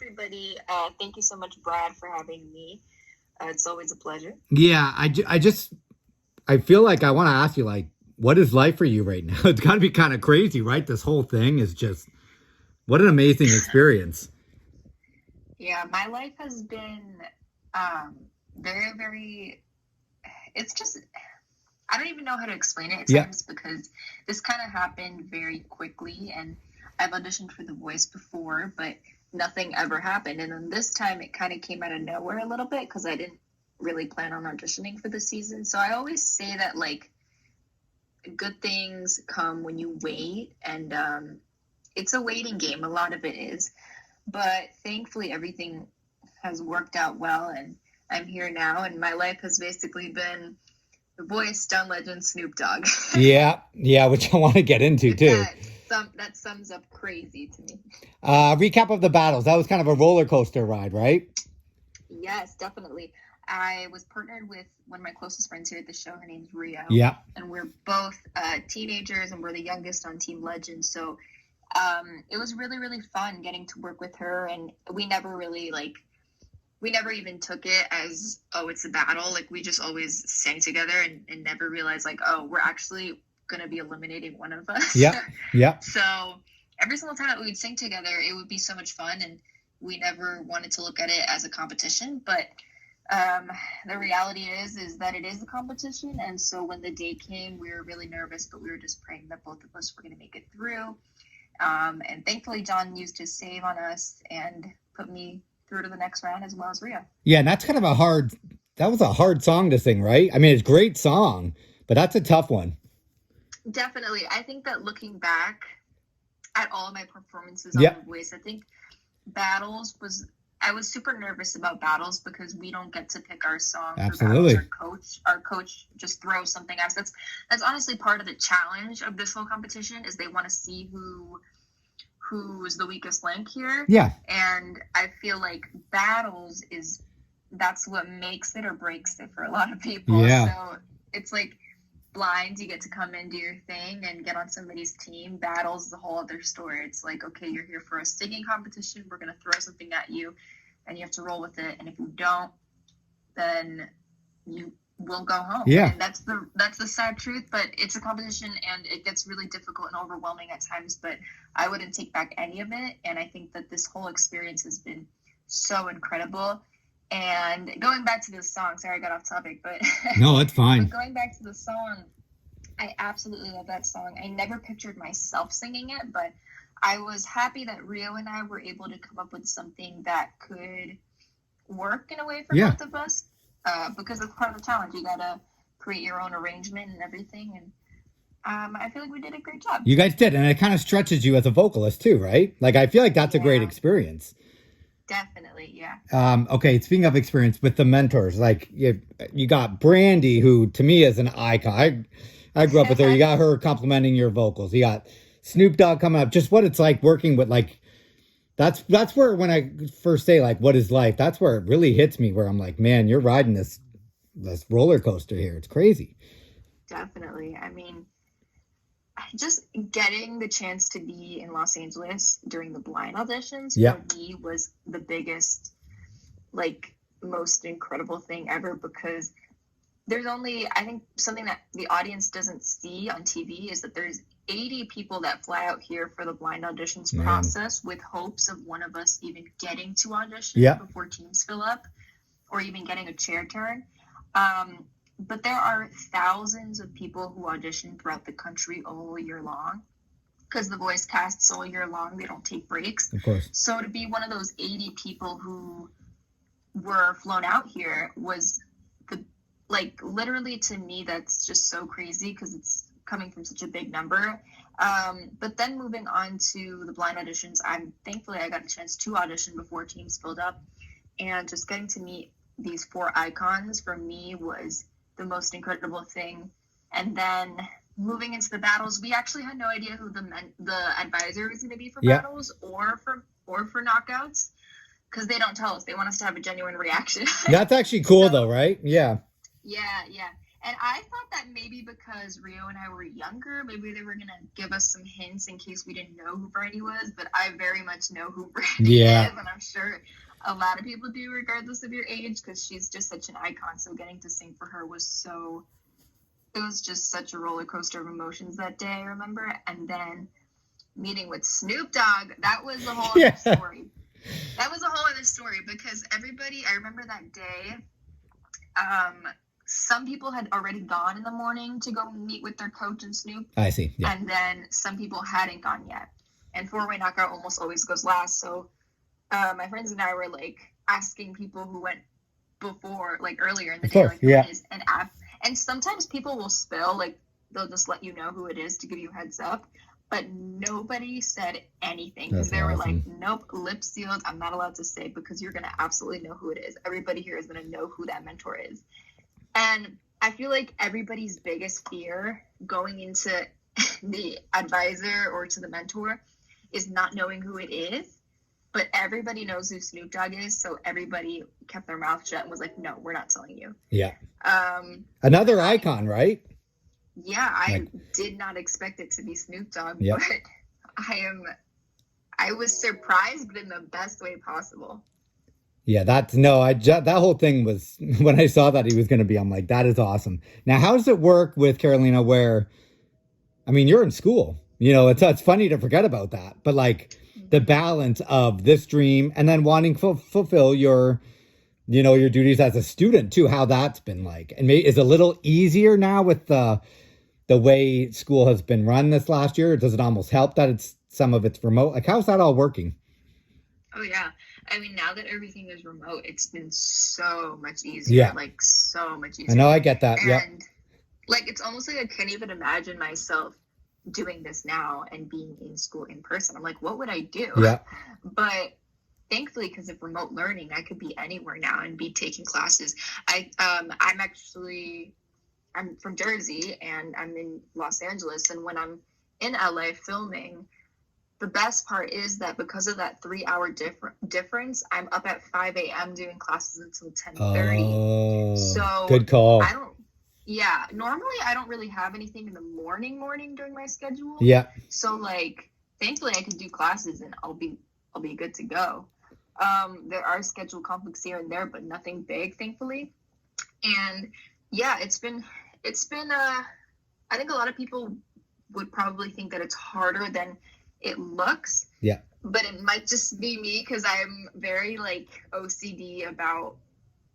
everybody. Thank you so much, Brad, for having me. It's always a pleasure. Yeah, I feel like I want to ask you, like, what is life for you right now? It's got to be kind of crazy, right? This whole thing is just, what an amazing experience. Yeah, my life has been um, very, very, it's just, I don't even know how to explain it at Yeah. times because this kind of happened very quickly. And I've auditioned for The Voice before, but nothing ever happened. And then this time it kind of came out of nowhere a little bit because I didn't really plan on auditioning for the season. So I always say that, like, good things come when you wait. And it's a waiting game. A lot of it is. But thankfully, everything has worked out well. And I'm here now. And my life has basically been The Voice, Stun Legend, Snoop Dogg. Yeah, which I want to get into too. That sums up crazy to me. Recap of the battles. That was kind of a roller coaster ride, right? Yes, definitely. I was partnered with one of my closest friends here at the show. Her name's Rial. Yeah. And we're both teenagers, and we're the youngest on Team Legend. So it was really, really fun getting to work with her. And we never even took it as, oh, it's a battle. Like, we just always sang together and never realized, like, oh, we're actually going to be eliminating one of us. Yeah. So every single time that we would sing together, it would be so much fun. And we never wanted to look at it as a competition. But the reality is that it is a competition. And so when the day came, we were really nervous, but we were just praying that both of us were going to make it through. And thankfully, John used his save on us and put me through to the next round, as well as Rio. Yeah, and that's kind of that was a hard song to sing, right? I mean, it's a great song, but that's a tough one. Definitely. I think that looking back at all of my performances on The Voice, I think I was super nervous about battles because we don't get to pick our song. Absolutely. For battles. Our coach just throws something at us. That's honestly part of the challenge of this whole competition, is they want to see who's the weakest link here. Yeah. And I feel like battles that's what makes it or breaks it for a lot of people. Yeah. So it's like blinds, you get to come in, do your thing, and get on somebody's team. Battles is a whole other story. It's like, okay, you're here for a singing competition. We're going to throw something at you, and you have to roll with it. And if you don't, then you will go home. Yeah. And that's the sad truth, but it's a competition, and it gets really difficult and overwhelming at times, but I wouldn't take back any of it. And I think that this whole experience has been so incredible. And going back to this song, sorry I got off topic, but no, it's fine. But going back to the song, I absolutely love that song. I never pictured myself singing it, but I was happy that Rio and I were able to come up with something that could work in a way for both of us, because it's part of the challenge. You gotta create your own arrangement and everything, and I feel like we did a great job. You guys did, and it kind of stretches you as a vocalist too, right? Like, I feel like that's a great experience. Definitely, yeah. Okay, speaking of experience with the mentors, like you got Brandy, who to me is an icon. I grew up with her. You got her complimenting your vocals. You got Snoop Dogg coming up. Just what it's like working with, like, that's where, when I first say, like, what is life? That's where it really hits me, where I'm like, man, you're riding this roller coaster here. It's crazy. Definitely. I mean, just getting the chance to be in Los Angeles during the blind auditions for me was the biggest, like, most incredible thing ever, because there's only, I think, something that the audience doesn't see on TV is that there's 80 people that fly out here for the blind auditions process, with hopes of one of us even getting to audition before teams fill up, or even getting a chair turn. But there are thousands of people who audition throughout the country all year long, because The Voice casts all year long. They don't take breaks. Of course. So to be one of those 80 people who were flown out here was literally, to me, that's just so crazy, because it's coming from such a big number. But then moving on to the blind auditions, thankfully I got a chance to audition before teams filled up, and just getting to meet these 4 icons for me was the most incredible thing. And then moving into the battles, we actually had no idea who the advisor was going to be for battles or for knockouts, because they don't tell us. They want us to have a genuine reaction. That's actually cool, though, right? Yeah. Yeah. And I thought that maybe because Rio and I were younger, maybe they were going to give us some hints in case we didn't know who Brandy was. But I very much know who Brandy is. And I'm sure a lot of people do, regardless of your age, because she's just such an icon. So getting to sing for her it was just such a roller coaster of emotions that day, I remember. And then meeting with Snoop Dogg, that was a whole other story. That was a whole other story because everybody, I remember that day, some people had already gone in the morning to go meet with their coach and Snoop. I see. Yeah. And then some people hadn't gone yet. And four-way knockout almost always goes last. So my friends and I were like asking people who went before, like earlier in the day, like who it is. And sometimes people will spill, like they'll just let you know who it is to give you a heads up. But nobody said anything because they were like, nope, lip sealed. I'm not allowed to say because you're going to absolutely know who it is. Everybody here is going to know who that mentor is. And I feel like everybody's biggest fear going into the advisor or to the mentor is not knowing who it is. But everybody knows who Snoop Dogg is. So everybody kept their mouth shut and was like, no, we're not telling you. Yeah. Another icon, right? Yeah, I did not expect it to be Snoop Dogg, but I was surprised, but in the best way possible. Yeah, that whole thing was, when I saw that he was going to be, I'm like, that is awesome. Now, how does it work with Carolina where, I mean, you're in school, it's funny to forget about that, but like the balance of this dream and then wanting to fulfill your duties as a student too, how that's been like, and is it a little easier now with the way school has been run this last year? Does it almost help that some of it's remote? Like, how's that all working? Oh, yeah. I mean, now that everything is remote, it's been so much easier. Yeah. Like, so much easier. I know, I get that. And, like, it's almost like I can't even imagine myself doing this now and being in school in person. I'm like, what would I do? Yeah. But thankfully, because of remote learning, I could be anywhere now and be taking classes. I'm from Jersey and I'm in Los Angeles. And when I'm in LA filming, the best part is that because of that 3-hour difference, I'm up at 5 a.m. doing classes until 10:30. Oh, so good call. Normally I don't really have anything in the morning during my schedule. Yeah. So like, thankfully I can do classes and I'll be good to go. There are schedule conflicts here and there, but nothing big, thankfully. And yeah, it's been I think a lot of people would probably think that it's harder than it looks. Yeah. But it might just be me because I'm very like OCD about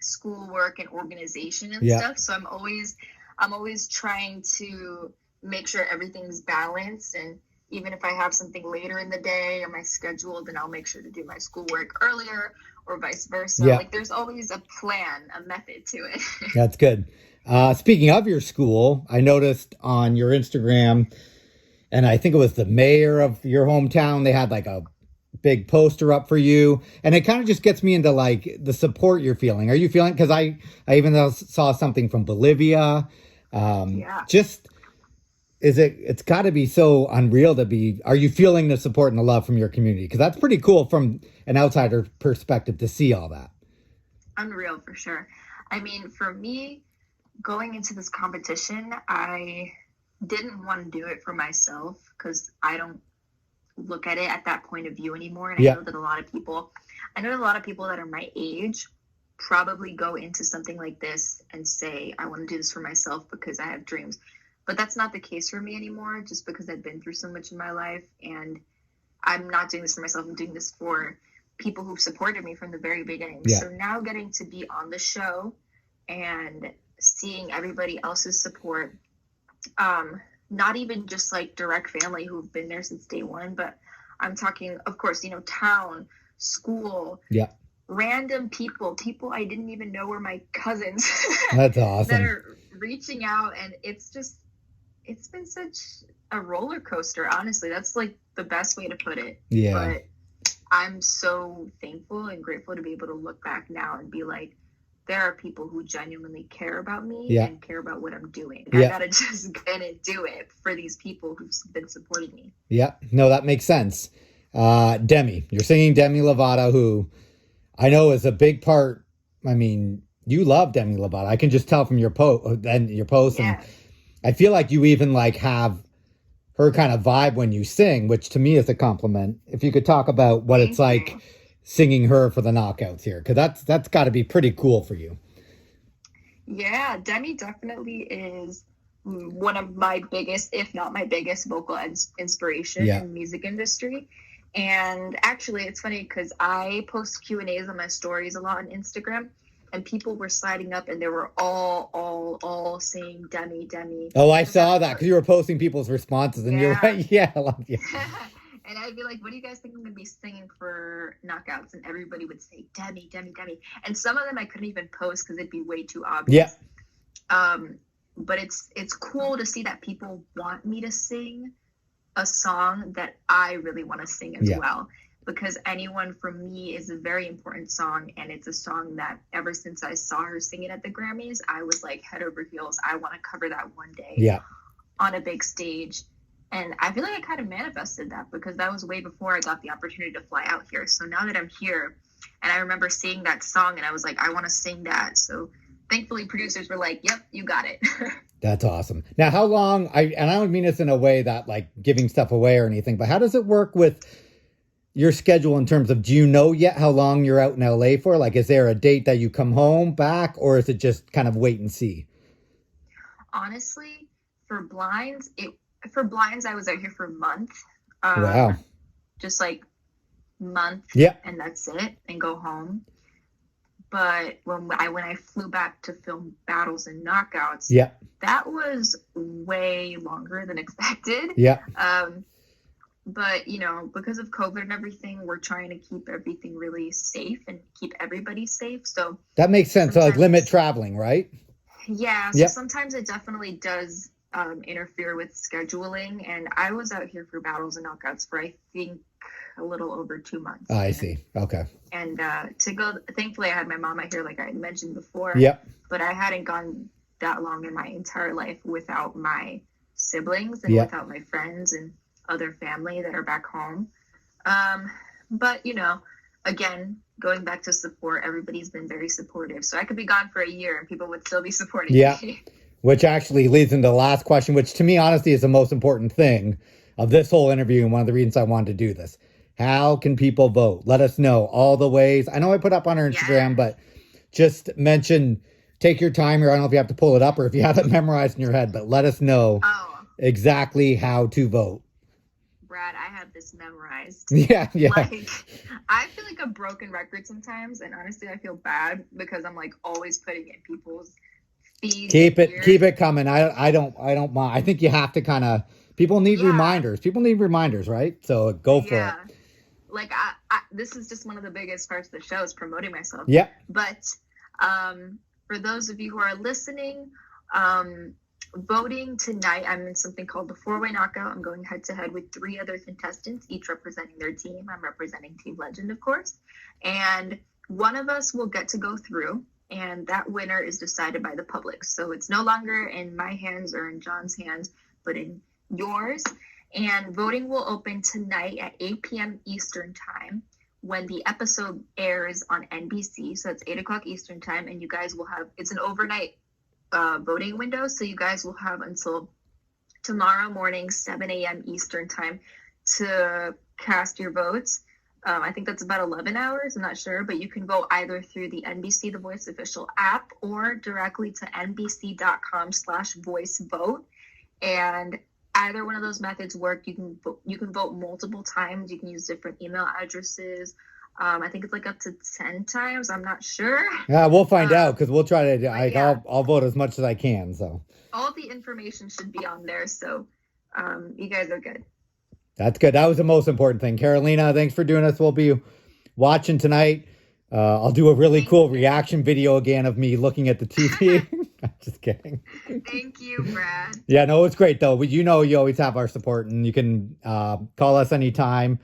schoolwork and organization and stuff. So I'm always trying to make sure everything's balanced, and even if I have something later in the day or my schedule, then I'll make sure to do my schoolwork earlier or vice versa. Yeah. Like there's always a plan, a method to it. That's good. Speaking of your school, I noticed on your Instagram, and I think it was the mayor of your hometown, they had like a big poster up for you. And it kind of just gets me into like the support you're feeling. Are you feeling, because I even saw something from Bolivia. Just, it's got to be so unreal to be, are you feeling the support and the love from your community? Because that's pretty cool from an outsider perspective to see all that. Unreal for sure. I mean, for me, going into this competition, I didn't want to do it for myself because I don't look at it at that point of view anymore. And I know that a lot of people that are my age probably go into something like this and say, I want to do this for myself because I have dreams. But that's not the case for me anymore, just because I've been through so much in my life. And I'm not doing this for myself. I'm doing this for people who've supported me from the very beginning. Yeah. So now getting to be on the show and seeing everybody else's support, not even just like direct family who've been there since day one, but I'm talking, of course, town, school, random people I didn't even know were my cousins. That's awesome. That are reaching out, and it's been such a roller coaster, honestly. That's like the best way to put it. Yeah. But I'm so thankful and grateful to be able to look back now and be like, there are people who genuinely care about me and care about what I'm doing. I gotta just get and do it for these people who've been supporting me. Yeah, no, that makes sense. Demi, you're singing Demi Lovato, who I know is a big part. I mean, you love Demi Lovato. I can just tell from your post and your posts, and Yeah. I feel like you even like have her kind of vibe when you sing, which to me is a compliment. If you could talk about what it's Thank like you. singing her for the knockouts here, because that's got to be pretty cool for you. Yeah, Demi definitely is one of my biggest, if not my biggest, vocal inspiration Yeah. in the music industry. And actually, it's funny because I post Q&As on my stories a lot on Instagram, and people were sliding up, and they were all saying Demi, Demi. Oh, I And then saw that because you were posting people's responses, and you're yeah. right. Yeah, I love you. And I'd be like, what do you guys think I'm going to be singing for knockouts? And everybody would say, Demi, Demi, Demi. And some of them I couldn't even post because it'd be way too Yeah, obvious. But it's cool to see that people want me to sing a song that I really want to sing as yeah, well. Because Anyone for me is a very important song, and it's a song that ever since I saw her sing it at the Grammys, I was like head over heels. I want to cover that one day yeah. on a big stage. And I feel like I kind of manifested that because that was way before I got the opportunity to fly out here. So now that I'm here, and I remember seeing that song, and I was like, I want to sing that. So thankfully, producers were like, yep, you got it. That's awesome. Now, how long? I don't mean this in a way that like giving stuff away or anything, but how does it work with your schedule in terms of, do you know yet how long you're out in LA for? Like, is there a date that you come home back, or is it just kind of wait and see? Honestly, for blinds, I was out here for a month. Wow. Just like month, Yeah. and that's it, and go home. But when I flew back to film Battles and Knockouts, Yeah. that was way longer than expected. Yeah. But because of COVID and everything, we're trying to keep everything really safe and keep everybody safe. So That makes sense. So like limit traveling, right? yeah, so Yep. sometimes it definitely does interfere with scheduling. And I was out here for Battles and Knockouts for, I think, a little over 2 months. I see. Okay. And to go, thankfully, I had my mom out here, like I had mentioned before. Yep. But I hadn't gone that long in my entire life without my siblings and Yep. without my friends and other family that are back home. But again, going back to support, everybody's been very supportive. So I could be gone for a year and people would still be supporting Yeah. me. Which actually leads into the last question, which to me, honestly, is the most important thing of this whole interview and one of the reasons I wanted to do this. How can people vote? Let us know all the ways. I know I put up on our Instagram, Yeah. but just mention, take your time here. I don't know if you have to pull it up or if you have it memorized in your head, but let us know Oh, exactly how to vote. Brad, I have this memorized. Yeah, yeah. Like, I feel like a broken record sometimes, and honestly, I feel bad because I'm like always putting in people's feeds. Keep it coming. I don't mind. I think you have to kind of, people need reminders. People need reminders, right? So go for it. Like this is just one of the biggest parts of the show is promoting myself. Yeah. But for those of you who are listening, voting tonight, I'm in something called the 4-way knockout. I'm going head to head with 3 other contestants, each representing their team. I'm representing Team Legend, of course. And one of us will get to go through, and that winner is decided by the public. So it's no longer in my hands or in John's hands, but in yours. And voting will open tonight at 8 p.m. Eastern time when the episode airs on NBC. So it's 8 o'clock Eastern time, and you guys will have, it's an overnight voting window. So you guys will have until tomorrow morning, 7 a.m. Eastern time to cast your votes. I think that's about 11 hours. I'm not sure, but you can vote either through the NBC The Voice official app or directly to nbc.com/voice vote. And either one of those methods work. You can vote multiple times. You can use different email addresses. I think it's like up to 10 times. I'm not sure. Yeah, we'll find out because we'll try to. Yeah. I'll vote as much as I can. So all the information should be on there. So you guys are good. That's good. That was the most important thing. Carolina, thanks for doing this. We'll be watching tonight. I'll do a really cool reaction video again of me looking at the TV. I'm just kidding. Thank you, Brad. Yeah, no, it's great though. You always have our support, and you can call us anytime.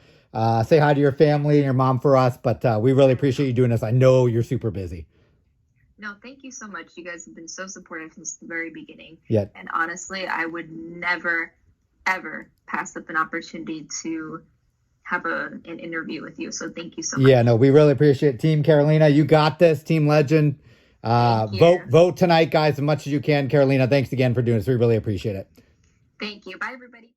Say hi to your family and your mom for us, but we really appreciate you doing this. I know you're super busy. No, thank you so much. You guys have been so supportive since the very beginning. Yeah. And honestly, I would never, ever pass up an opportunity to have an interview with you. So thank you so much. Yeah, no, we really appreciate it. Team Carolina, you got this. Team Legend. Thank you. Vote tonight, guys, as much as you can. Carolina, thanks again for doing this. We really appreciate it. Thank you. Bye, everybody.